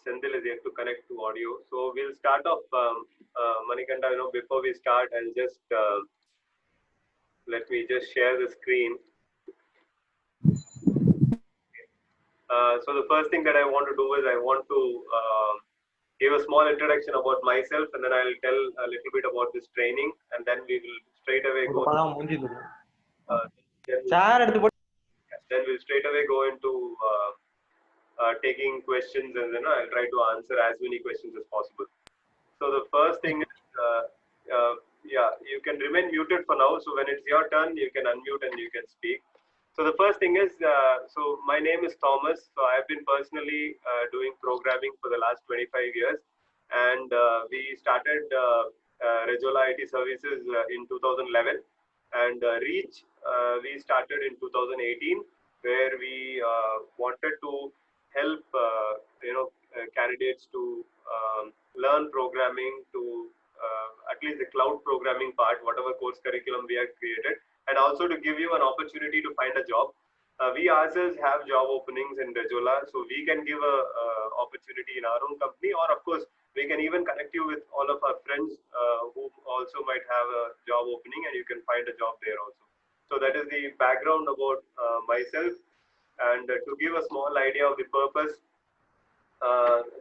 Senthil is yet to connect to audio. So we'll start off, Manikanda, before we start, I'll just, let me just share the screen. So the first thing that I want to do is I want to give a small introduction about myself, and then I'll tell a little bit about this training, and then we will straight away go. Then we'll straight away go into taking questions, and then I'll try to answer as many questions as possible. So the first thing is, yeah, you can remain muted for now. So when it's your turn, you can unmute and you can speak. So the first thing is, so my name is Thomas. So I've been personally doing programming for the last 25 years. And we started Rejola IT Services in 2011. And Reach, we started in 2018, where we wanted to help, candidates to learn programming, to at least the cloud programming part, whatever course curriculum we have created, and also to give you an opportunity to find a job. We ourselves have job openings in Rejola, so we can give a opportunity in our own company, or of course, we can even connect you with all of our friends who also might have a job opening, and you can find a job there also. So that is the background about myself, and to give a small idea of the purpose.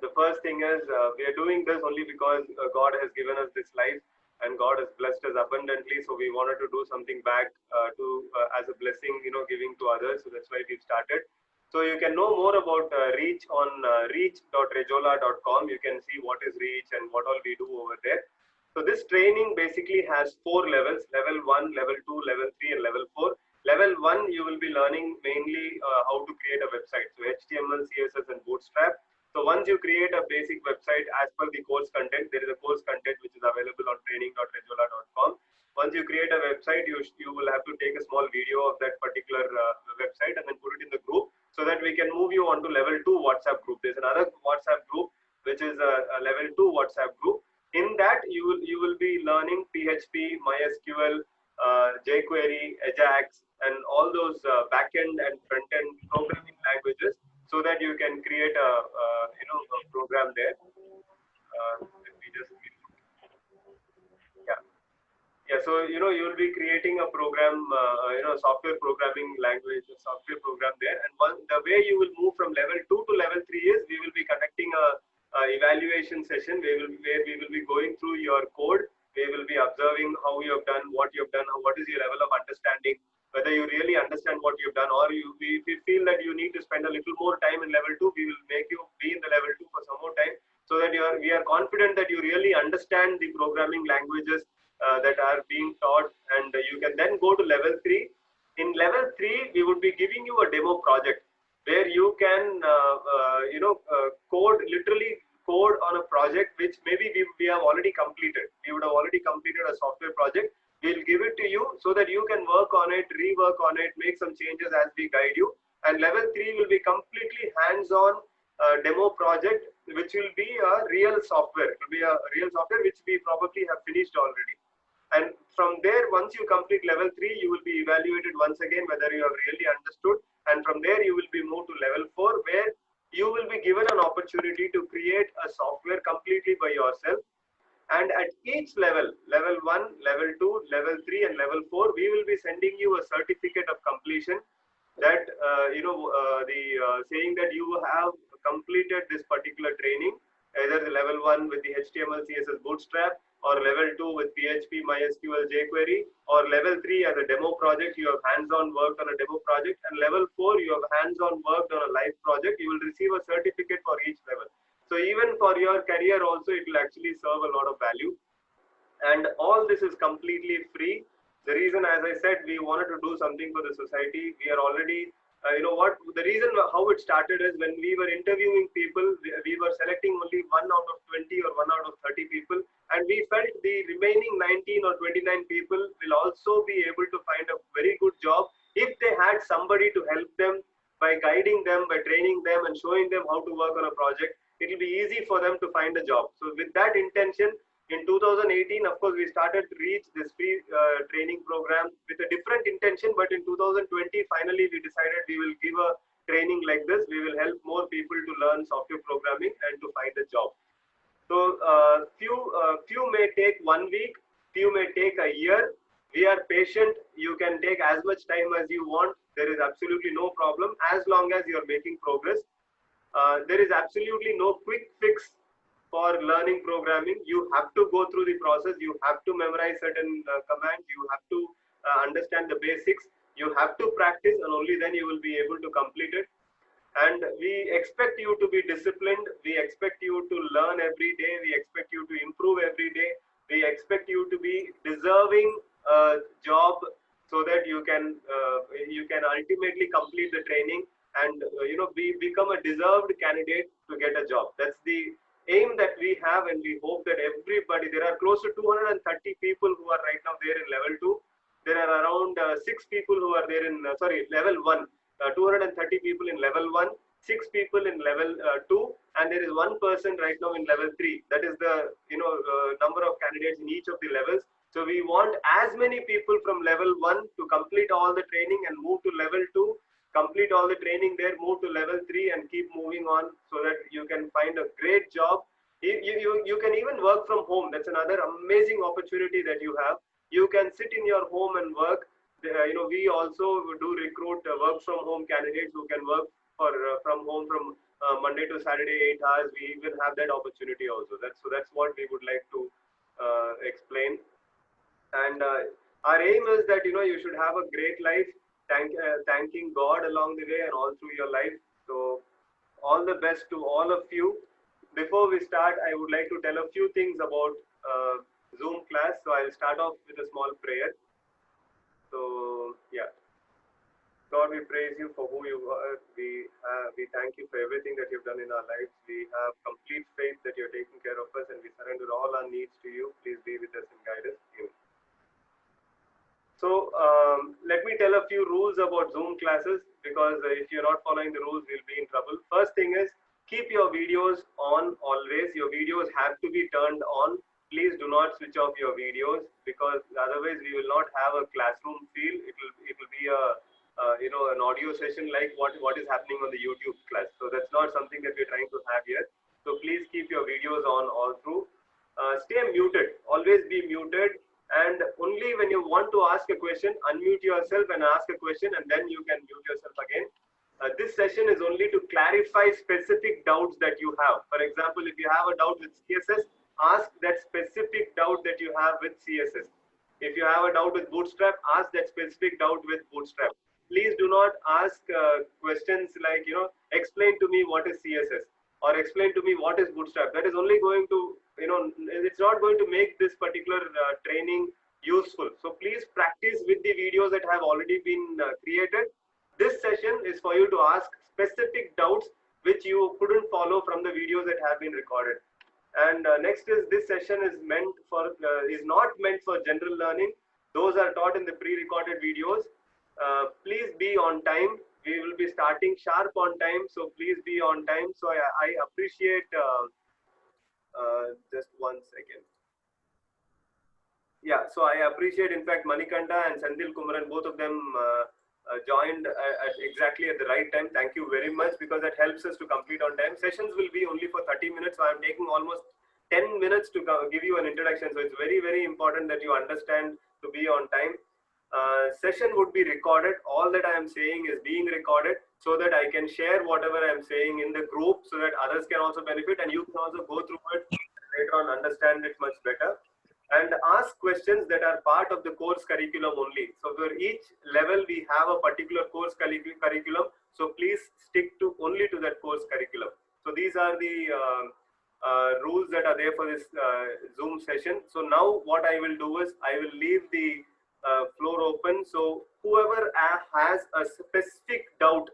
The first thing is we are doing this only because God has given us this life, and God has blessed us abundantly. So we wanted to do something back as a blessing, giving to others. So that's why we started. So you can know more about Reach on reach.rejola.com. You can see what is Reach and what all we do over there. So this training basically has 4 levels: level 1, level 2, level 3, and level 4. Level 1, you will be learning mainly how to create a website. So HTML, CSS, and Bootstrap. So once you create a basic website as per the course content, there is a course content which is available on training.rejola.com. Once you create a website, you will have to take a small video of that particular website and then put it in the group, so that we can move you on to level 2 WhatsApp group. There's another WhatsApp group which is a level 2 WhatsApp group. In that, you will be learning PHP, MySQL, jQuery, Ajax, and all those backend and front-end programming languages, so that you can create a program there. Let me just, yeah. So you'll be creating a program, software programming language, a software program there. And the way you will move from level 2 to level 3 is we will be conducting a evaluation session where we will be going through your code. We will be observing how you have done, what you have done, what is your level of understanding, whether you really understand what you've done, or we feel that you need to spend a little more time in level 2, we will make you be in the level 2 for some more time, so that we are confident that you really understand the programming languages that are being taught, and you can then go to level 3. In level 3, we would be giving you a demo project where you can, literally code on a project which maybe we have already completed. We would have already completed a software project. We'll give it to you so that you can work on it, rework on it, make some changes as we guide you. And level 3 will be completely hands-on demo project, which will be a real software. It will be a real software which we probably have finished already. And from there, once you complete level 3, you will be evaluated once again whether you have really understood. And from there, you will be moved to level 4, where you will be given an opportunity to create a software completely by yourself. And at each level, level 1, level 2, level 3, and level 4, we will be sending you a certificate of completion, that saying that you have completed this particular training, either the level 1 with the HTML, CSS, Bootstrap, or level 2 with PHP, MySQL, jQuery, or level 3 as a demo project, you have hands-on worked on a demo project, and level 4, you have hands-on worked on a live project. You will receive a certificate for each level. So even for your career also, it will actually serve a lot of value. And all this is completely free. The reason, as I said, we wanted to do something for the society. We are already, the reason how it started is when we were interviewing people, we were selecting only 1 out of 20 or 1 out of 30 people. And we felt the remaining 19 or 29 people will also be able to find a very good job if they had somebody to help them by guiding them, by training them and showing them how to work on a project. It will be easy for them to find a job. So with that intention, in 2018, of course, we started Reach, this free training program, with a different intention. But in 2020, finally, we decided we will give a training like this, we will help more people to learn software programming and to find a job. So few may take 1 week, few may take a year. We are patient. You can take as much time as you want. There is absolutely no problem as long as you are making progress. There is absolutely no quick fix for learning programming. You have to go through the process. You have to memorize certain commands. You have to understand the basics. You have to practice, and only then you will be able to complete it. And we expect you to be disciplined. We expect you to learn every day. We expect you to improve every day. We expect you to be deserving a job so that you can ultimately complete the training and become a deserved candidate to get a job. That's the aim that we have, and we hope that everybody, there are close to 230 people who are right now there in level 2. There are around 6 people who are there in level 1. 230 people in level 1, 6 people in level 2, and there is one person right now in level 3. That is the number of candidates in each of the levels. So we want as many people from level 1 to complete all the training and move to level 2, complete all the training there, move to level 3, and keep moving on so that you can find a great job. You can even work from home. That's another amazing opportunity that you have. You can sit in your home and work. We also do recruit work from home candidates who can work from home from Monday to Saturday, 8 hours. We even have that opportunity also. That's what we would like to explain. And our aim is that you should have a great life, thanking God along the way and all through your life. So all the best to all of you. Before we start, I would like to tell a few things about Zoom class. So I'll start off with a small prayer. So yeah, God, we praise you for who you are. We thank you for everything that you've done in our lives. We have complete faith that you're taking care of us, and we surrender all our needs to you. Please be with us and guide us. Amen. So let me tell a few rules about Zoom classes, because if you're not following the rules, we'll be in trouble. First thing is, keep your videos on always. Your videos have to be turned on. Please do not switch off your videos, because otherwise we will not have a classroom feel. It will be an audio session like what is happening on the YouTube class. So that's not something that we're trying to have here. So please keep your videos on all through. Stay muted. Always be muted. And only when you want to ask a question, unmute yourself and ask a question, and then you can mute yourself again. This session is only to clarify specific doubts that you have. For example, if you have a doubt with CSS, ask that specific doubt that you have with CSS. If you have a doubt with Bootstrap, ask that specific doubt with Bootstrap. Please do not ask questions like, explain to me what is CSS, or explain to me what is Bootstrap. That is only going to, it's not going to make this particular training useful. So please practice with the videos that have already been created. This session is for you to ask specific doubts which you couldn't follow from the videos that have been recorded. And next is, this session is not meant for general learning. Those are taught in the pre-recorded videos. Please be on time. We will be starting sharp on time, so please be on time. So I appreciate, just 1 second. Yeah, so I appreciate, in fact, Manikanta and Sandil Kumaran, both of them joined exactly at the right time. Thank you very much, because that helps us to complete on time. Sessions will be only for 30 minutes, so I'm taking almost 10 minutes to give you an introduction. So it's very, very important that you understand to be on time. Session would be recorded. All that I am saying is being recorded, so that I can share whatever I am saying in the group, so that others can also benefit, and you can also go through it later on, understand it much better, and ask questions that are part of the course curriculum only. So for each level, we have a particular course curriculum. So please stick to only to that course curriculum. So these are the rules that are there for this Zoom session. So now what I will do is, I will leave the floor open. So whoever has a specific doubt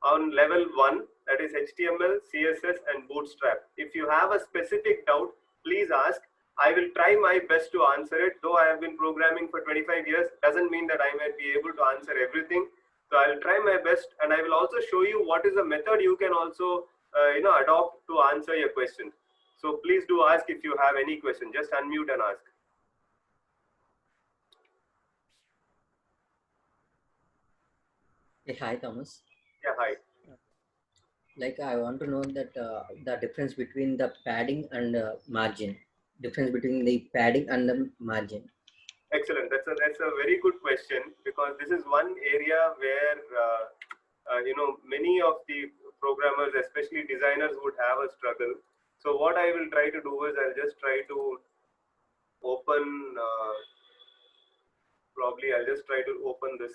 on level 1, that is HTML, CSS, and Bootstrap. If you have a specific doubt, please ask. I will try my best to answer it. Though I have been programming for 25 years, doesn't mean that I might be able to answer everything. So I will try my best, and I will also show you what is the method you can also adopt to answer your question. So please do ask if you have any question. Just unmute and ask. Hey, hi, Thomas. Yeah, hi. Like I want to know that the difference between the padding and margin. Difference between the padding and the margin. Excellent. That's a very good question, because this is one area where many of the programmers, especially designers, would have a struggle. So what I will try to do is I'll just try to open. Probably I'll just try to open this.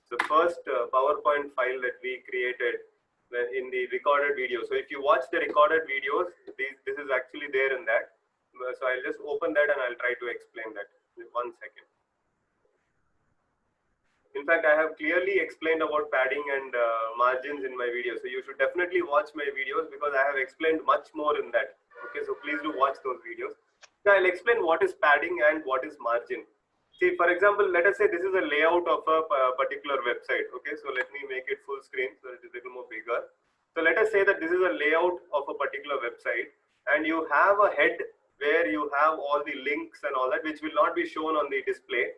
The first PowerPoint file that we created in the recorded video. So if you watch the recorded videos, this is actually there in that. So I'll just open that and I'll try to explain that. 1 second. In fact, I have clearly explained about padding and margins in my video. So you should definitely watch my videos, because I have explained much more in that. Okay, so please do watch those videos. Now I'll explain what is padding and what is margin. See, for example, let us say this is a layout of a particular website. Okay, so let me make it full screen so it is a little more bigger. So let us say that this is a layout of a particular website, and you have a head where you have all the links and all that, which will not be shown on the display.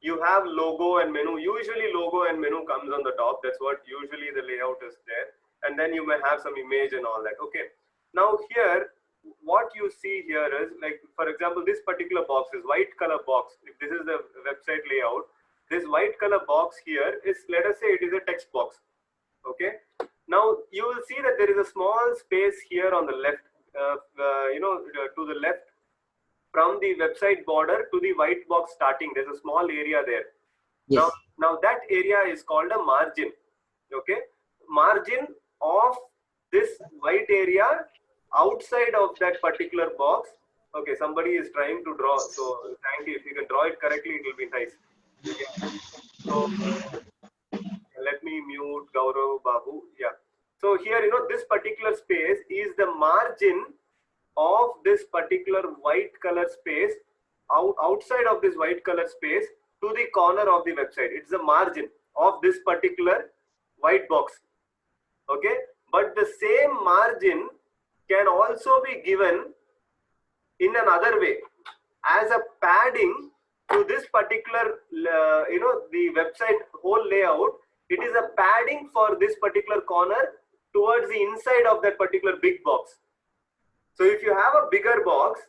You have logo and menu. Usually logo and menu comes on the top. That's what usually the layout is there. And then you may have some image and all that. Okay. Now here, what you see here is, like, for example, this particular box is white color box. If this is the website layout, this white color box here is, let us say it is a text box. Okay. Now you will see that there is a small space here on the left, to the left, from the website border to the white box starting. There's a small area there. Yes. Now that area is called a margin. Okay. Margin of this white area outside of that particular box. Okay, somebody is trying to draw, so thank you. If you can draw it correctly, it will be nice. Yeah. So let me mute Gaurav Babu. Yeah. So here, this particular space is the margin of this particular white color space, outside of this white color space to the corner of the website. It's the margin of this particular white box. Okay. But the same margin can also be given in another way as a padding to this particular, the website whole layout. It is a padding for this particular corner towards the inside of that particular big box. So if you have a bigger box,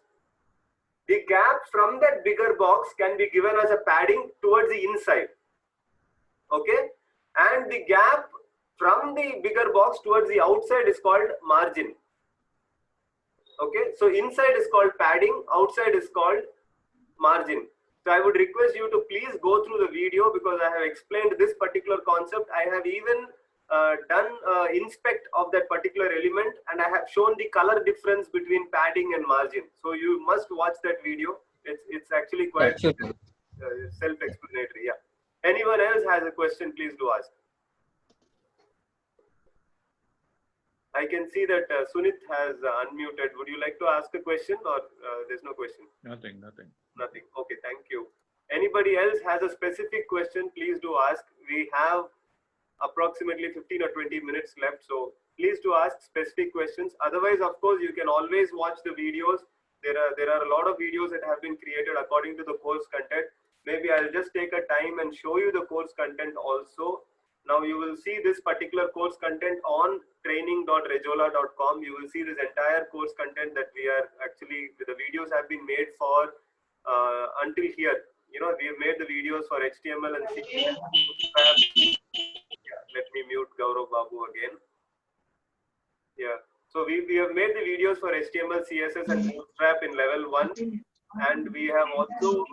the gap from that bigger box can be given as a padding towards the inside. Okay. And the gap from the bigger box towards the outside is called margin. Okay. So inside is called padding, outside is called margin. So I would request you to please go through the video, because I have explained this particular concept. I have even done inspect of that particular element, and I have shown the color difference between padding and margin. So you must watch that video. It's actually quite self-explanatory. Yeah. Anyone else has a question, please do ask. I can see that Sunit has unmuted. Would you like to ask a question, or there's no question? Nothing. Nothing. Okay, thank you. Anybody else has a specific question, please do ask. We have approximately 15 or 20 minutes left, so please do ask specific questions. Otherwise, of course, you can always watch the videos. There are a lot of videos that have been created according to the course content. Maybe I'll just take a time and show you the course content also. Now you will see this particular course content on training.rejola.com. You will see this entire course content that we are actually, the videos have been made for until here. We have made the videos for HTML and CSS. Yeah, let me mute Gaurav Babu again. Yeah. So we have made the videos for HTML, CSS and Bootstrap in level 1. And we have also,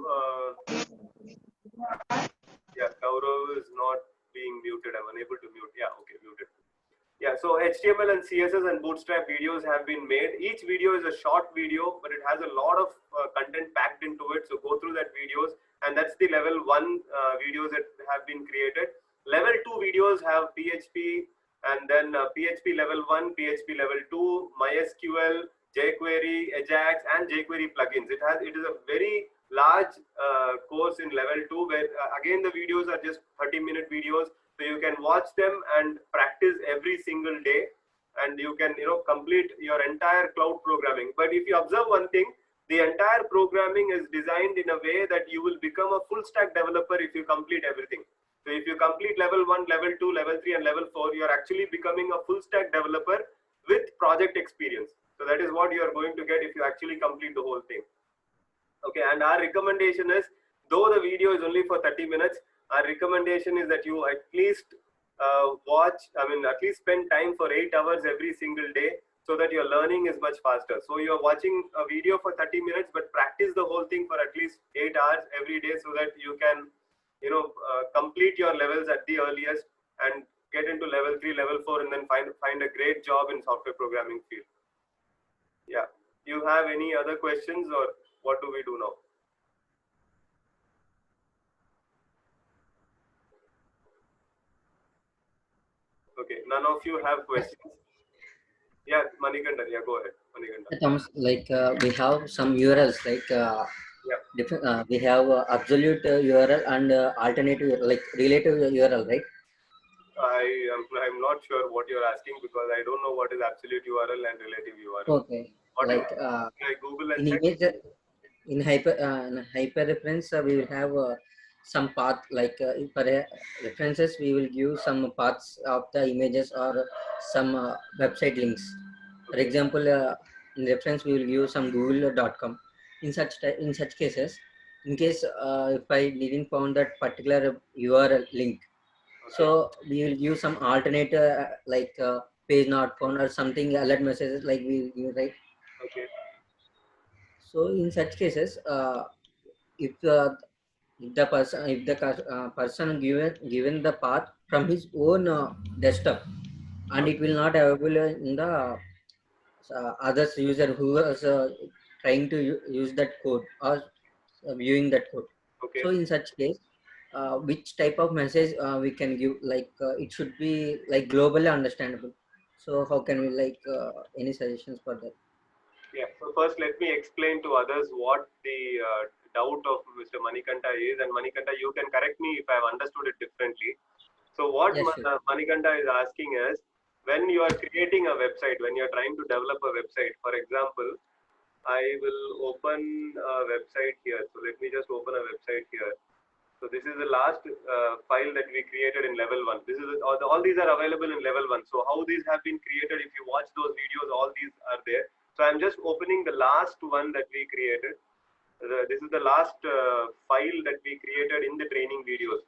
yeah, Gaurav is not being muted. I'm unable to mute. Yeah, okay, muted. Yeah, so HTML and CSS and Bootstrap videos have been made. Each video is a short video, but it has a lot of content packed into it. So go through that videos, and that's the level 1 videos that have been created. Level 2 videos have PHP, and then PHP level 1, PHP level 2, MySQL, jQuery, Ajax, and jQuery plugins. It is a very large course in level 2, where again the videos are just 30-minute videos. So you can watch them and practice every single day, and you can complete your entire cloud programming. But if you observe one thing, the entire programming is designed in a way that you will become a full stack developer if you complete everything. So if you complete level 1, level 2, level 3, and level 4, you are actually becoming a full stack developer with project experience. So that is what you are going to get if you actually complete the whole thing. Okay, and our recommendation is, though the video is only for 30 minutes, our recommendation is that you at least at least spend time for 8 hours every single day, so that your learning is much faster. So you are watching a video for 30 minutes, but practice the whole thing for at least 8 hours every day, so that you can, complete your levels at the earliest and get into level 3, level 4, and then find a great job in software programming field. Yeah. You have any other questions, or what do we do now? Okay, none of you have questions. Yeah, Manikanda, yeah, go ahead, Manikanda. Thomas, like we have some URLs, like Yeah, different. We have absolute URL and alternative, like relative URL, right? I'm not sure what you're asking, because I don't know what is absolute URL and relative URL. Okay, What is like it? Can I Google and in check? image, in hyper reference, we will have some path, like for references, we will give some paths of the images or some website links. For Okay. example, in reference, we will give some google.com. In such cases, in case if I didn't found that particular URL link, Okay. so we will give some alternate like page not found or something alert messages like we give, right? Okay. So in such cases, if the person given the path from his own desktop, and Okay. it will not available in the others user who is trying to use that code or viewing that code. Okay. So in such case, which type of message we can give, like it should be like globally understandable. So how can we, like any suggestions for that? Yeah. So first, let me explain to others what the doubt of Mr. Manikanta is, and Manikanta, you can correct me if I have understood it differently. So what Yes, sure. Manikanta is asking is, when you are creating a website, when you are trying to develop a website, for example, I will open a website here. So let me just open a website here. So this is the last file that we created in level 1. This is all these are available in level 1. So how these have been created, if you watch those videos, all these are there. So I'm just opening the last one that we created. This is the last file that we created in the training videos.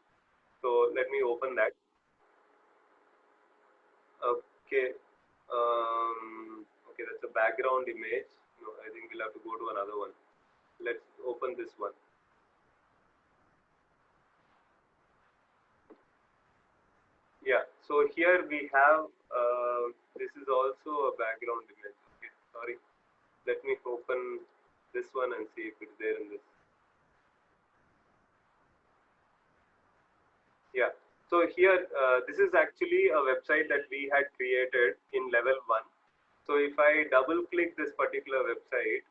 So let me open that. Okay. Okay, that's a background image. No, I think we'll have to go to another one. Let's open this one. Yeah, so here we have, this is also a background image. Okay, sorry. Let me open this one and see if it's there in this. Yeah, so here, this is actually a website that we had created in level 1. So if I double click this particular website,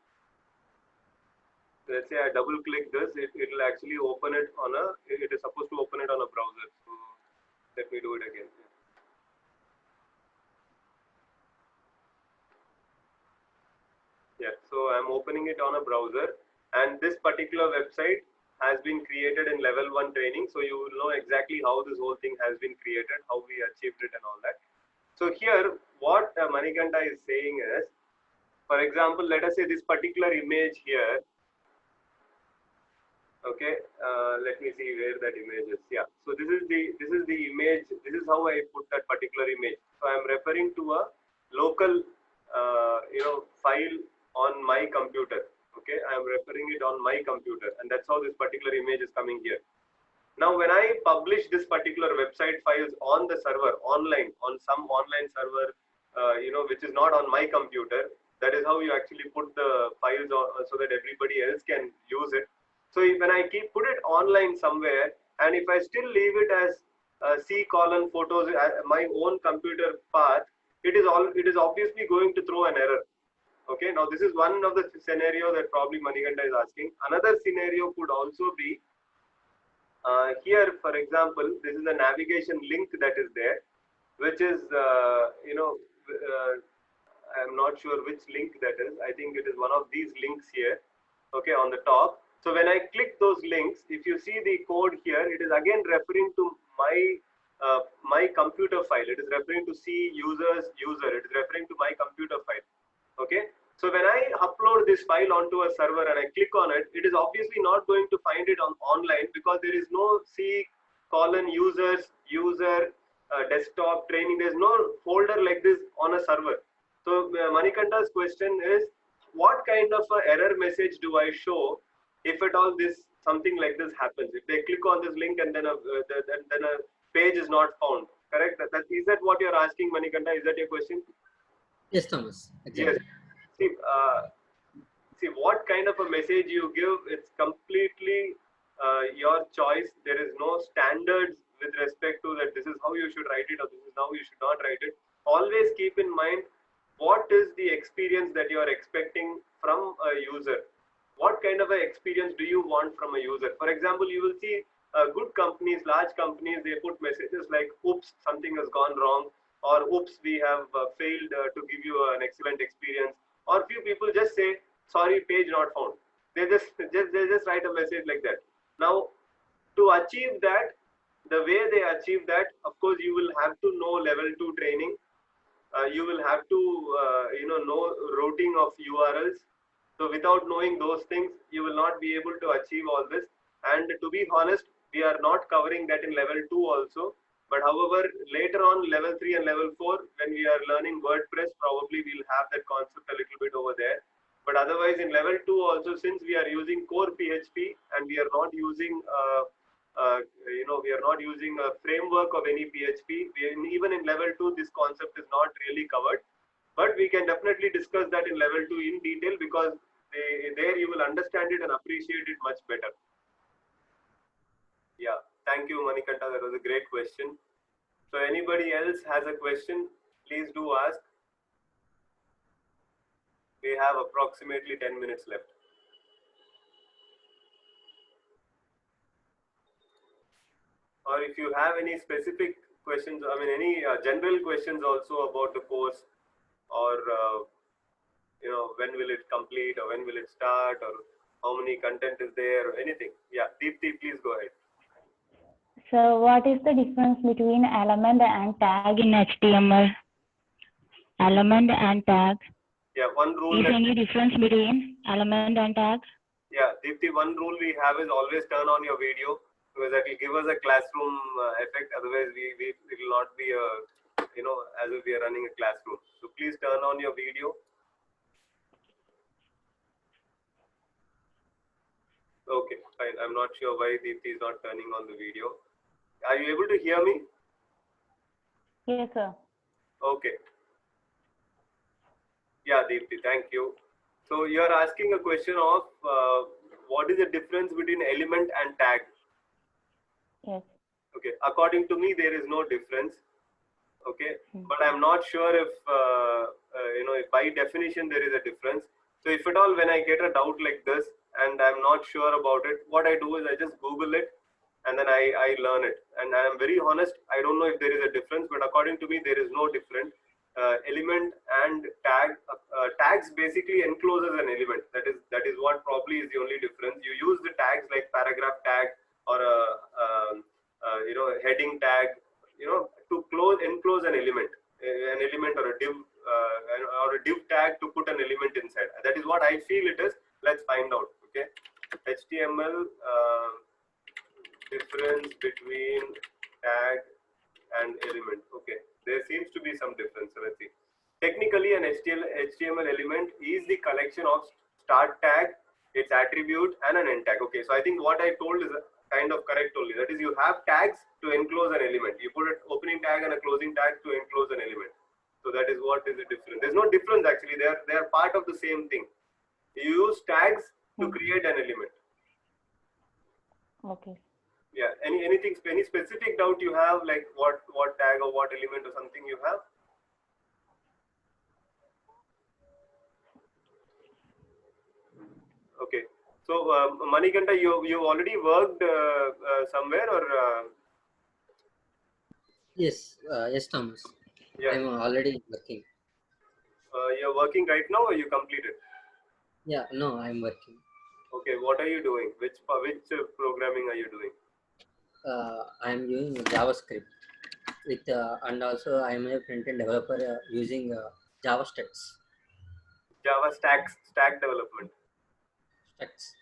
let's say I double click this, it will actually open it on it is supposed to open it on a browser. So let me do it again. Yeah, so I'm opening it on a browser, and this particular website has been created in level 1 training. So you will know exactly how this whole thing has been created, how we achieved it and all that. So here, what Manikanta is saying is, for example, let us say this particular image here. Okay, let me see where that image is. Yeah, so this is the image. This is how I put that particular image. So I'm referring to a local file on my computer. Okay, I'm referring it on my computer, and that's how this particular image is coming here. Now when I publish this particular website files on the server online, on some online server, which is not on my computer, that is how you actually put the files on, so that everybody else can use it. So when I put it online somewhere, and if I still leave it as C colon photos, my own computer path, it is obviously going to throw an error. Okay, now this is one of the scenario that probably Manikanta is asking. Another scenario could also be, here, for example, this is a navigation link that is there, which is, I'm not sure which link that is. I think it is one of these links here, okay, on the top. So when I click those links, if you see the code here, it is again referring to my computer file. It is referring to C users user. It is referring to my computer file. Okay. So when I upload this file onto a server and I click on it, it is obviously not going to find it online because there is no C colon users user desktop training. There's no folder like this on a server. So Manikanta's question is, what kind of a error message do I show if at all this something like this happens? If they click on this link and then a page is not found, correct? Is that what you're asking, Manikanta? Is that your question? Yes, Thomas. Exactly. Yes. See, what kind of a message you give, it's completely your choice. There is no standards with respect to that this is how you should write it or this is how you should not write it. Always keep in mind what is the experience that you are expecting from a user. What kind of an experience do you want from a user? For example, you will see good companies, large companies, they put messages like, oops, something has gone wrong, or oops, we have failed to give you an excellent experience. Or few people just say, sorry, page not found. They just write a message like that. Now, to achieve that, the way they achieve that, of course, you will have to know level 2 training. You will have to know routing of URLs. So without knowing those things, you will not be able to achieve all this. And to be honest, we are not covering that in level 2 also. But however, later on level 3 and level 4, when we are learning WordPress, probably we'll have that concept a little bit over there. But otherwise in level 2 also, since we are using core PHP and we are not using we are not using a framework of any PHP. Even in level 2, this concept is not really covered. But we can definitely discuss that in level 2 in detail, because there you will understand it and appreciate it much better. Yeah, thank you, Manikanta. That was a great question. So anybody else has a question, please do ask. We have approximately 10 minutes left. Or if you have any specific questions, I mean any general questions also about the course, or when will it complete, or when will it start, or how many content is there, or anything. Yeah, Deepthi, please go ahead. So what is the difference between element and tag in HTML? Element and tag. Yeah, one rule. Is any difference between element and tag? Yeah, Deepthi, one rule we have is always turn on your video, because that will give us a classroom effect. Otherwise, it will not be as if we are running a classroom. So please turn on your video. Okay, fine. I'm not sure why Deepthi is not turning on the video. Are you able to hear me? Yes, sir. Okay. Yeah, Deepthi, thank you. So you are asking a question of what is the difference between element and tag? Yes. Okay. According to me, there is no difference. Okay. But I'm not sure if if by definition there is a difference. So if at all, when I get a doubt like this and I'm not sure about it, what I do is I just Google it and then I learn it. And I'm very honest, I don't know if there is a difference, but according to me, there is no difference. Element and tag. Tags basically encloses an element. That is what probably is the only difference. You use the tags like paragraph tag or a heading tag, to enclose an element or a div or a div tag to put an element inside. That is what I feel it is. Let's find out. Okay, HTML difference between tag and element. Okay, there seems to be some difference. So let's see. Technically, an HTML element is the collection of start tag, its attribute, and an end tag. Okay, so I think what I told is kind of correct only. That is, you have tags to enclose an element. You put an opening tag and a closing tag to enclose an element. So that is what is the difference. There's no difference actually. They are part of the same thing. You use tags to create an element. Okay. Yeah. Any specific doubt you have, like what tag or what element or something you have? Okay. So Manikanta, you already worked somewhere, or? Yes, yes, Thomas. Yeah. I'm already working. You're working right now, or you completed? Yeah, no, I'm working. Okay. What are you doing? Which programming are you doing? I am using JavaScript with and also I am a front-end developer using Java Struts. Java stack development. Struts.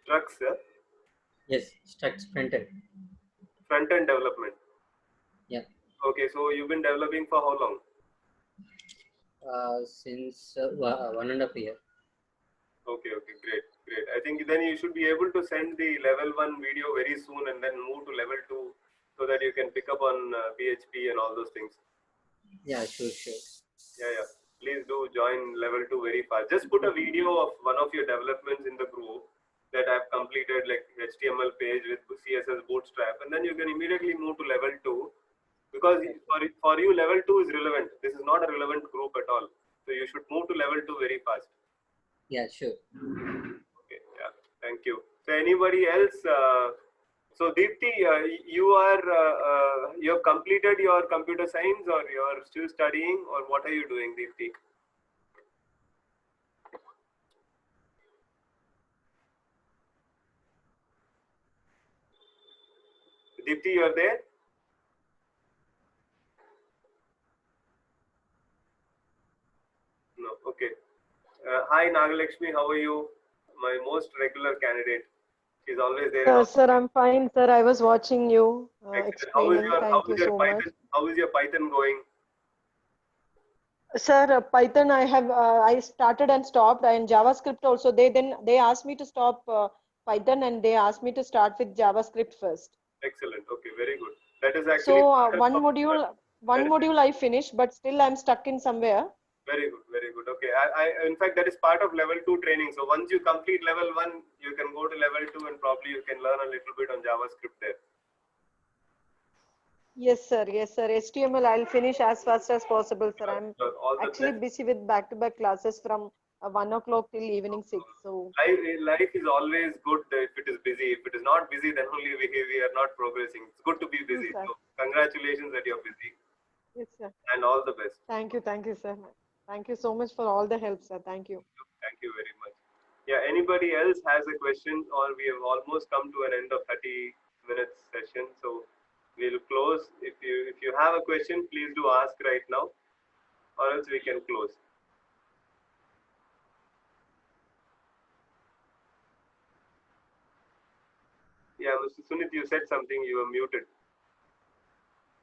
Structs, Yes, Struts front-end. front end development. Yeah. Okay, so you've been developing for how long? Since 1.5 year. Okay, okay, great. I think then you should be able to send the level 1 video very soon and then move to level 2 so that you can pick up on PHP and all those things. Yeah, sure. Yeah. Please do join level 2 very fast. Just put a video of one of your developments in the group that I've completed, like HTML page with CSS Bootstrap, and then you can immediately move to level 2 because for you, level 2 is relevant. This is not a relevant group at all. So you should move to level 2 very fast. Yeah, sure. Okay, yeah, thank you. So anybody else? So Deepti, you have completed your computer science, or you are still studying, or what are you doing, Deepti? Deepti, you are there? No. Okay. Hi, Nagalakshmi. How are you? My most regular candidate. She's always there. Sir, I'm fine, sir. I was watching you Excellent. explaining. Thank you so much. Python? How is your Python going? Sir, Python, I started and stopped, and JavaScript also. They asked me to stop Python, and they asked me to start with JavaScript first. Excellent. Okay, very good. That is actually So one module I finished, but still I'm stuck in somewhere. Very good. Okay, in fact, that is part of level 2 training. So once you complete level 1, you can go to level 2 and probably you can learn a little bit on JavaScript there. Yes, sir. HTML, I'll finish as fast as possible, sir. I'm actually busy with back-to-back classes from 1 o'clock till evening 6. So life is always good if it is busy. If it is not busy, then only we are not progressing. It's good to be busy. Yes, so congratulations that you're busy. Yes, sir. And all the best. Thank you, sir. Thank you so much for all the help, sir. Thank you. Thank you very much. Yeah, anybody else has a question, or we have almost come to an end of 30 minutes session. So we'll close. If you have a question, please do ask right now, or else we can close. Yeah, Mr. Sunit, you said something. You were muted.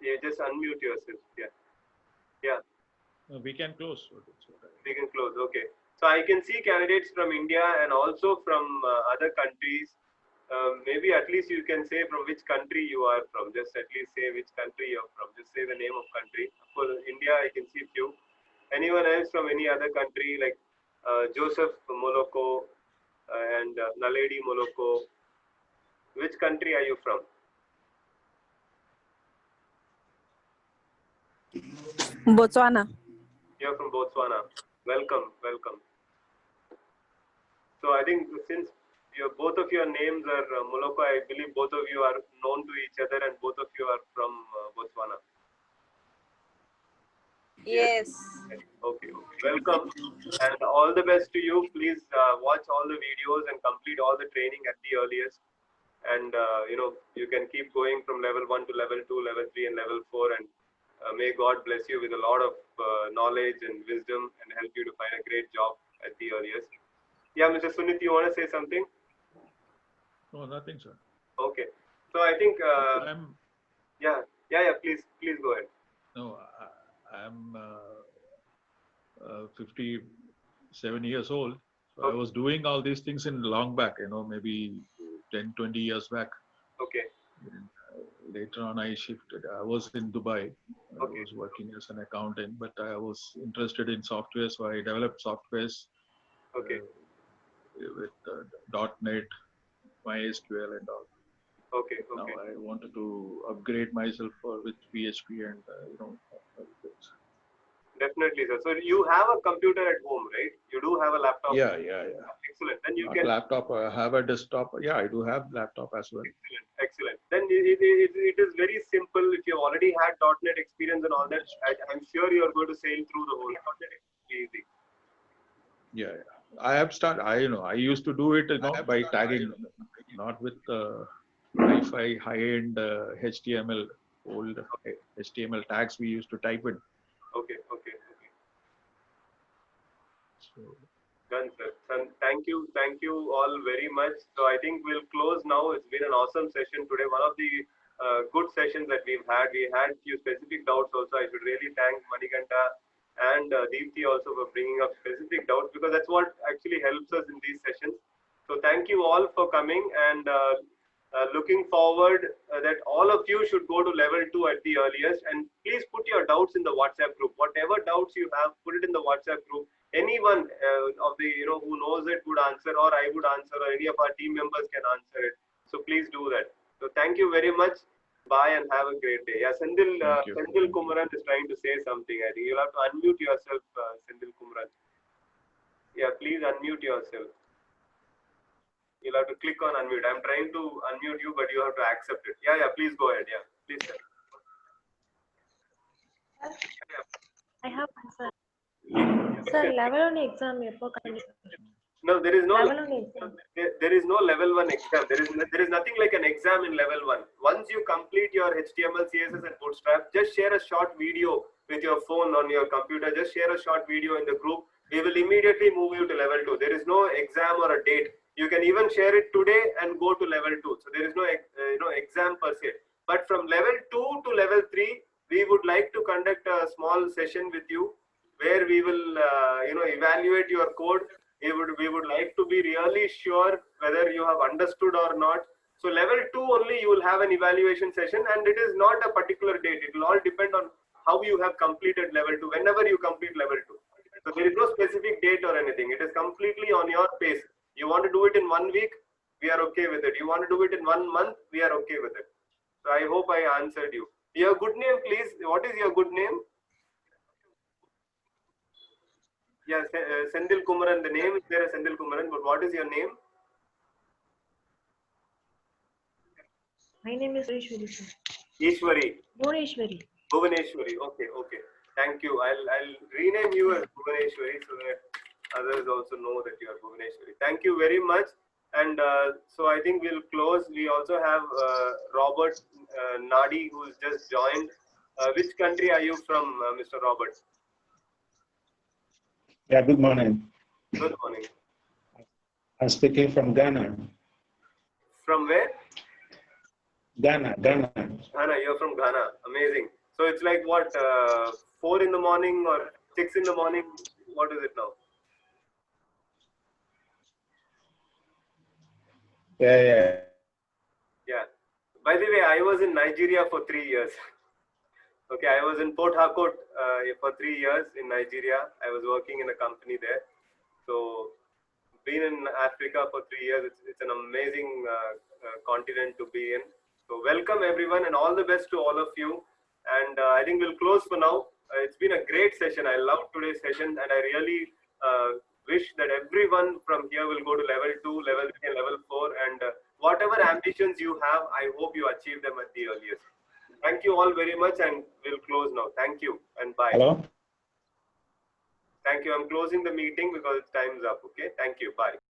You just unmute yourself. Yeah. We can close. We can close. Okay. So I can see candidates from India and also from other countries. Maybe at least you can say from which country you are from. Just at least say which country you're from. Just say the name of country. Of course, India, I can see few. Anyone else from any other country like Joseph Moloko and Naledi Moloko? Which country are you from? Botswana. You're from Botswana. Welcome. So I think since both of your names are Moloko, I believe both of you are known to each other and both of you are from Botswana. Yes. Okay. Welcome and all the best to you. Please watch all the videos and complete all the training at the earliest. And you can keep going from level 1 to level 2, level 3 and level 4, and may God bless you with a lot of knowledge and wisdom and help you to find a great job at the earliest. Yeah, Mr. Sunit, you want to say something? No, nothing, sir. Okay. So I think yeah, please go ahead. No, I'm 57 years old. So I was doing all these things in long back, maybe 10, 20 years back. Okay. Later on, I shifted. I was in Dubai. Okay. I was working as an accountant, but I was interested in software, so I developed softwares. Okay. With .NET, MySQL, and all. Okay. Now I wanted to upgrade myself with PHP and Definitely, sir. So you have a computer at home, right? You do have a laptop. Yeah. Excellent. Then you Not can laptop. I have a desktop. Yeah, I do have laptop as well. Excellent. Then it is very simple. If you already had .NET experience and all that, I'm sure you are going to sail through the whole .NET easy. Yeah. I have started. I used to do it by tagging, not with hi-fi, high-end HTML, old HTML tags we used to type in. Okay. So, Done, sir. Thank you all very much. So I think we'll close now. It's been an awesome session today. One of the good sessions that we've had. We had few specific doubts also. I should really thank Manikanta and Deepthi also for bringing up specific doubts, because that's what actually helps us in these sessions. So thank you all for coming, and looking forward that all of you should go to level 2 at the earliest, and please put your doubts in the WhatsApp group. Whatever doubts you have, put it in the WhatsApp group. Anyone of the who knows it would answer, or I would answer, or any of our team members can answer it. So please do that. So thank you very much. Bye and have a great day. Yeah, Sendil Thank you. Kumaran is trying to say something. I think you'll have to unmute yourself, Sendil Kumaran. Yeah, please unmute yourself. You'll have to click on unmute. I'm trying to unmute you, but you have to accept it. Yeah, please go ahead. Yeah, please. I have answer. Sir, level 1 exam எப்போ கண்டிப்பா? No, there is no Level 1 exam. there is no level 1 exam. There is nothing like an exam in level 1. Once you complete your HTML, CSS, and Bootstrap, just share a short video with your phone on your computer. Just share a short video in the group. We will immediately move you to level 2. There is no exam or a date. You can even share it today and go to level 2. So there is no exam per se. But from level 2 to level 3, we would like to conduct a small session with you, where we will evaluate your code. We would like to be really sure whether you have understood or not. So level 2 only you will have an evaluation session, and it is not a particular date. It will all depend on how you have completed level 2, whenever you complete level 2. So there is no specific date or anything. It is completely on your pace. You want to do it in 1 week, we are okay with it. You want to do it in 1 month, we are okay with it. So I hope I answered you. Your good name, please. What is your good name? Yeah, Sendil Kumaran. The name is there, Sendil Kumaran, but what is your name? My name is Ishwari, sir. Ishwari. Bhuvneshwari. Bhuvaneshwari. Okay. Thank you. I'll rename you as Bhuvaneshwari so that others also know that you are Bhuvaneshwari. Thank you very much. And so I think we'll close. We also have Robert Nadi, who's just joined. Which country are you from, Mr. Robert? Yeah, good morning. Good morning. I'm speaking from Ghana. From where? Ghana. Ghana, you're from Ghana. Amazing. So it's like what, 4 in the morning or 6 in the morning? What is it now? Yeah. By the way, I was in Nigeria for 3 years. Okay, I was in Port Harcourt for 3 years in Nigeria. I was working in a company there. So, been in Africa for 3 years. It's an amazing continent to be in. So, welcome everyone and all the best to all of you. And I think we'll close for now. It's been a great session. I loved today's session, and I really wish that everyone from here will go to level 2, level 3, and level 4. And whatever ambitions you have, I hope you achieve them at the earliest. Thank you all very much, and we'll close now. Thank you and bye. Hello? Thank you. I'm closing the meeting because time's up. Okay. Thank you. Bye.